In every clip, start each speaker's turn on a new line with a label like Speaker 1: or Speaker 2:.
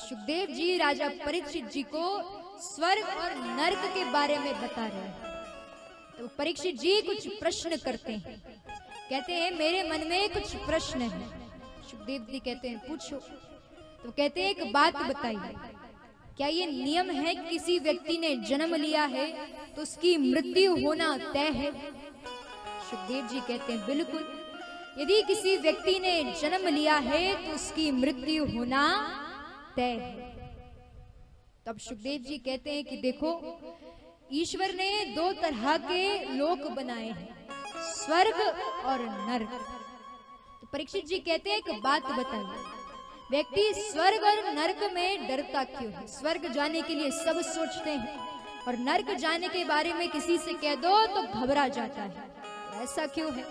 Speaker 1: सुखदेव जी राजा परीक्षित जी को स्वर्ग और नरक के बारे में बता रहे हैं। तो परीक्षित जी कुछ प्रश्न करते हैं, कहते हैं मेरे मन में कुछ प्रश्न है। सुखदेव जी कहते हैं पूछो। तो कहते हैं एक बात बताइए, क्या ये नियम है कि किसी व्यक्ति ने जन्म लिया है तो उसकी मृत्यु होना तय है? सुखदेव जी कहते हैं बिल्कुल, यदि किसी व्यक्ति ने जन्म लिया है तो उसकी मृत्यु होना तय है। तब सुखदेव जी कहते हैं कि देखो, ईश्वर ने दो तरह के लोक बनाए हैं, स्वर्ग और नरक। तो परीक्षित जी कहते हैं एक बात बताइए, व्यक्ति स्वर्ग और नरक में डरता क्यों है? स्वर्ग जाने के लिए सब सोचते हैं और नरक जाने के बारे में किसी से कह दो तो घबरा जाता है, ऐसा क्यों है?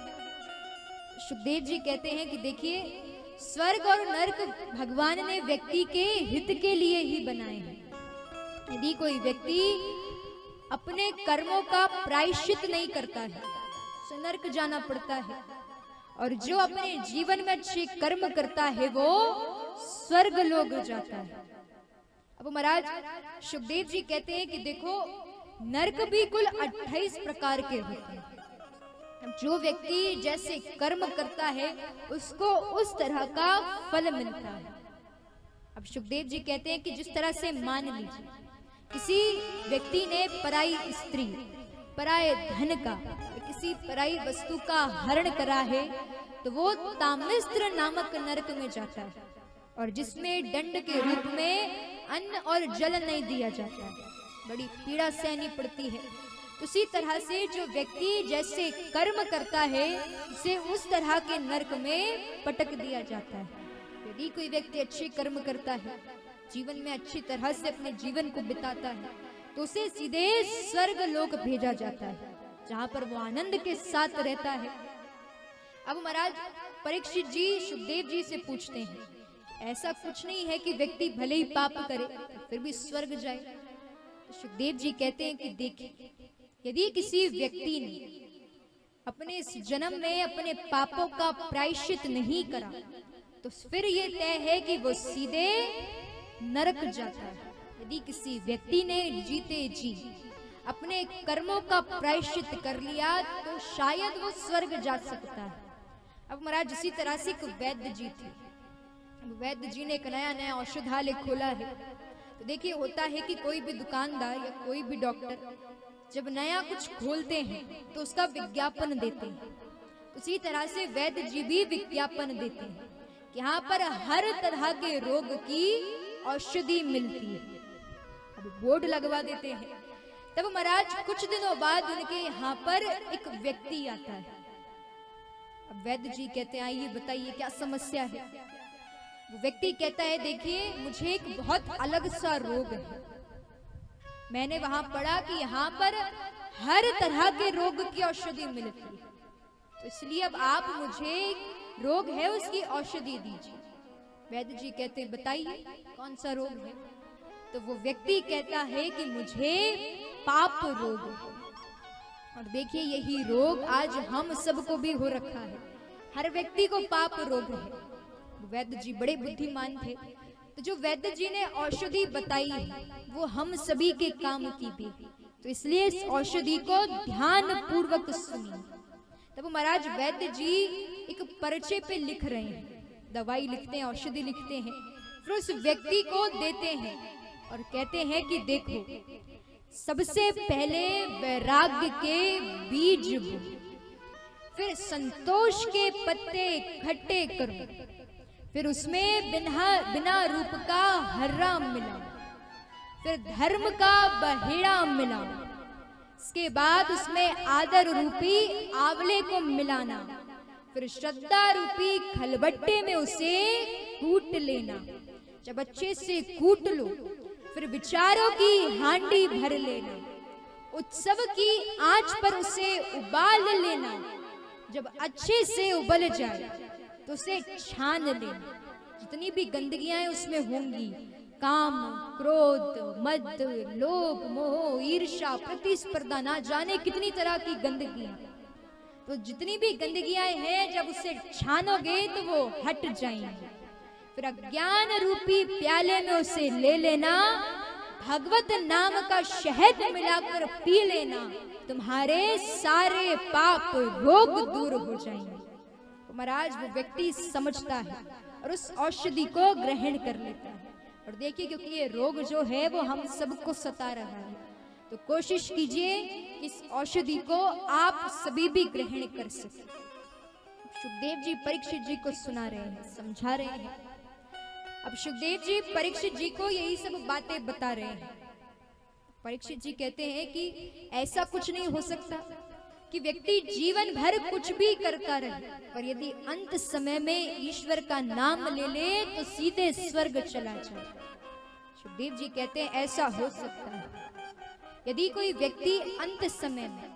Speaker 1: सुखदेव जी कहते हैं कि देखिए, स्वर्ग और नरक भगवान ने व्यक्ति के हित के लिए ही बनाए हैं। यदि कोई व्यक्ति अपने कर्मों का प्रायश्चित नहीं करता है तो नरक जाना पड़ता है, और जो अपने जीवन में अच्छे कर्म करता है वो स्वर्ग लोक जाता है। अब महाराज सुखदेव जी कहते हैं कि देखो, नरक भी कुल 28 प्रकार के होते हैं। जो व्यक्ति जैसे कर्म करता है उसको उस तरह का फल मिलता है। अब सुखदेव जी कहते हैं कि जिस तरह से मान लीजिए किसी व्यक्ति ने पराई स्त्री, पराये धन का, किसी पराई वस्तु का हरण करा है तो वो तामिस्त्र नामक नरक में जाता है, और जिसमें दंड के रूप में अन्न और जल नहीं दिया जाता है, बड़ी पीड़ा सहनी पड़ती है। उसी तरह से जो व्यक्ति जैसे कर्म करता है उसे उस तरह के नरक में पटक दिया जाता है। यदि कोई व्यक्ति अच्छे कर्म करता है, जीवन में अच्छी तरह से अपने जीवन को बिताता है, तो उसे सीधे स्वर्ग लोक भेजा जाता है, जहां पर वो आनंद के साथ रहता है। अब महाराज परीक्षित जी सुखदेव जी से पूछते हैं, ऐसा कुछ नहीं है कि व्यक्ति भले ही पाप करे फिर भी स्वर्ग जाए? सुखदेव जी कहते हैं कि देखिए, यदि किसी व्यक्ति ने अपने इस जन्म में अपने पापों का प्रायश्चित नहीं करा तो फिर ये तय है कि वो सीधे नरक जाता है। यदि किसी व्यक्ति ने जीते जी अपने कर्मों का प्रायश्चित कर लिया तो शायद वो स्वर्ग जा सकता है। अब महाराज इसी तरह से एक वैद्य जी थे, वैद्य जी ने एक नया औषधालय खोला है। तो देखिए, होता है कि कोई भी दुकानदार या कोई भी डॉक्टर जब नया कुछ खोलते हैं तो उसका विज्ञापन देते हैं। उसी तरह से वैद्य जी भी विज्ञापन देते हैं कि यहाँ पर हर तरह के रोग की औषधि मिलती है। अब बोर्ड लगवा देते हैं। तब महाराज कुछ दिनों बाद उनके यहाँ पर एक व्यक्ति आता है। अब वैद्य जी कहते हैं, आइए बताइए क्या समस्या है? वो व्यक्ति कहता है, देखिए मुझे एक बहुत अलग सा रोग है। मैंने वहां पढ़ा कि यहाँ पर हर तरह के रोग की औषधि मिलती है, तो इसलिए अब आप मुझे रोग है उसकी औषधि दीजिए। वैद्य जी कहते हैं, बताइए कौन सा रोग है? तो वो व्यक्ति कहता है कि मुझे पाप रोग है। और देखिए, यही रोग आज हम सबको भी हो रखा है, हर व्यक्ति को पाप रोग है। वैद्य जी बड़े बुद्धिमान थे, तो जो वैद्य जी ने औषधि बताई वो हम सभी के काम की भी, तो इसलिए इस औषधि को ध्यान पूर्वक सुनिए। तब महाराज वैद्य जी एक पर्चे पे लिख रहे हैं, दवाई लिखते हैं, औषधि लिखते हैं, फिर उस व्यक्ति को देते हैं और कहते हैं कि देखो, सबसे पहले वैराग्य के बीज बो, फिर संतोष के पत्ते इकट्ठे करो, फिर उसमें बिना रूप का हर्रा मिलाओ, फिर धर्म का बहेड़ा मिलाओ, इसके बाद उसमें आदर रूपी आंवले को मिलाना, फिर श्रद्धा रूपी खलबट्टे में उसे कूट लेना। जब अच्छे से कूट लो फिर विचारों की हांडी भर लेना, उत्सव की आंच पर उसे उबाल लेना। जब अच्छे से उबल जाए तो उसे छान लेना। जितनी भी गंदगियां उसमें होंगी, काम, क्रोध, मद, लोभ, मोह, ईर्ष्या, प्रतिस्पर्धा, ना जाने कितनी तरह की गंदगियां, तो जितनी भी गंदगियां हैं जब उसे छानोगे तो वो हट जाएंगी। फिर अज्ञान रूपी प्याले में उसे ले लेना, भगवत नाम का शहद मिलाकर पी लेना, तुम्हारे सारे पाप रोग दूर हो जाएंगे। तो महाराज वो व्यक्ति समझता है और उस औषधि को ग्रहण कर लेता है। और देखिए, क्योंकि ये रोग जो है वो हम सबको सता रहा है, तो कोशिश कीजिए कि इस औषधि को आप सभी भी ग्रहण कर सके। सुखदेव जी परीक्षित जी को सुना रहे हैं, समझा रहे हैं। अब सुखदेव जी परीक्षित जी को यही सब बातें बता रहे हैं। परीक्षित जी कहते हैं कि ऐसा कुछ नहीं हो सकता कि व्यक्ति जीवन भर कुछ भी करता रहे, पर यदि अंत समय में ईश्वर का नाम ले ले तो सीधे स्वर्ग चला जाए। सुखदेव जी कहते हैं ऐसा हो सकता है। यदि कोई व्यक्ति अंत समय में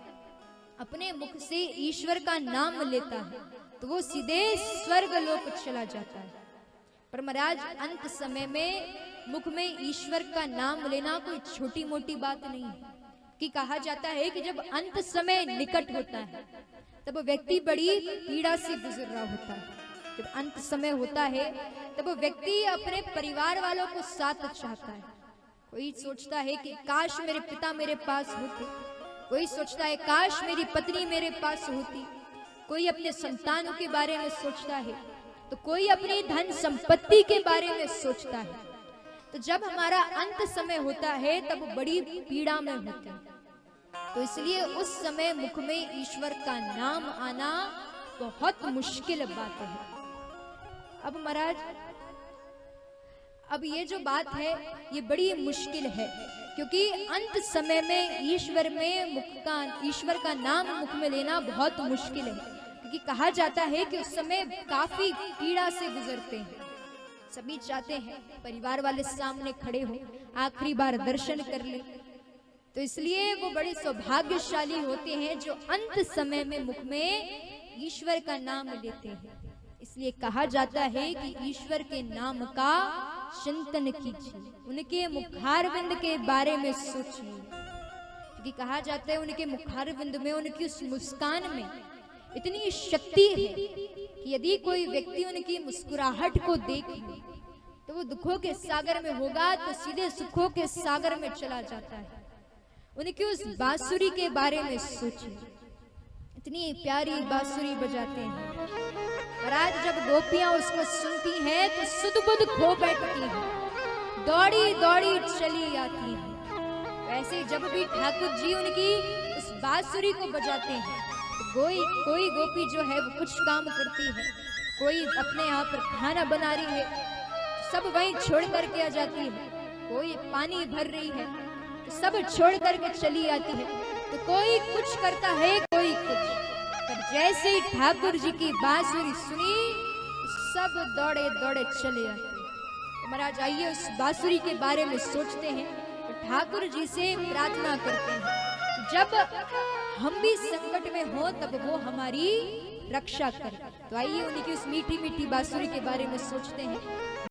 Speaker 1: अपने मुख से ईश्वर का नाम लेता है तो वो सीधे स्वर्ग लोक चला जाता है। पर महाराज अंत समय में मुख में ईश्वर का नाम लेना कोई छोटी मोटी बात नहीं है, कि कहा जाता है कि जब अंत समय निकट होता है तब व्यक्ति बड़ी पीड़ा से गुजर रहा होता है। जब अंत समय होता है तब व्यक्ति अपने परिवार वालों को साथ चाहता है। कोई सोचता है कि काश मेरे पिता मेरे पास होते, कोई सोचता है काश मेरी पत्नी मेरे पास होती, कोई अपने संतानों के बारे में सोचता है, तो कोई अपनी धन संपत्ति के बारे में सोचता है। तो जब हमारा अंत समय होता है तब बड़ी पीड़ा में होते हैं। तो इसलिए उस समय मुख में ईश्वर का नाम आना बहुत मुश्किल बात है। अब महाराज, अब ये जो बात है ये बड़ी मुश्किल है, क्योंकि अंत समय में ईश्वर का नाम मुख में लेना बहुत मुश्किल है। क्योंकि कहा जाता है कि उस समय काफी पीड़ा से गुजरते हैं। सभी चाहते हैं परिवार वाले सामने खड़े हो, आखिरी बार दर्शन कर ले। तो इसलिए वो बड़े सौभाग्यशाली होते हैं जो अंत समय में मुख में ईश्वर का नाम लेते हैं। इसलिए कहा जाता है कि ईश्वर के नाम का चिंतन कीजिए, उनके मुखारविंद के बारे में सोचिए। क्योंकि कहा जाता है उनके मुखारविंद में, उनकी उस मुस्कान में इतनी शक्ति है कि यदि कोई व्यक्ति उनकी मुस्कुराहट को देखे तो वो दुखों के सागर में होगा तो सीधे सुखों के सागर में चला जाता है। उनकी उस बांसुरी के बारे में सोचिए, इतनी प्यारी बांसुरी बजाते हैं। और आज जब गोपियां उसको सुनती हैं तो सुध बुध खो बैठती हैं, दौड़ी दौड़ी चली आती हैं। वैसे जब भी ठाकुर जी उनकी उस बांसुरी को बजाते हैं तो कोई गोपी जो है वो कुछ काम करती है, कोई अपने यहाँ पर खाना बना रही है, सब वहीं छोड़ करके आ जाती है। कोई पानी भर रही है तो सब छोड़ करके चली आती है। तो कोई कुछ करता है, कोई कुछ। पर जैसे ही ठाकुर जी की बांसुरी सुनी सब दौड़े दौड़े चले आते। तो महाराज आइए उस बांसुरी के बारे में सोचते हैं, तो ठाकुर जी से प्रार्थना करते हैं जब हम भी संकट में हो तब वो हमारी रक्षा करें। तो आइए उन्हीं की उस मीठी मीठी बांसुरी के बारे में सोचते हैं।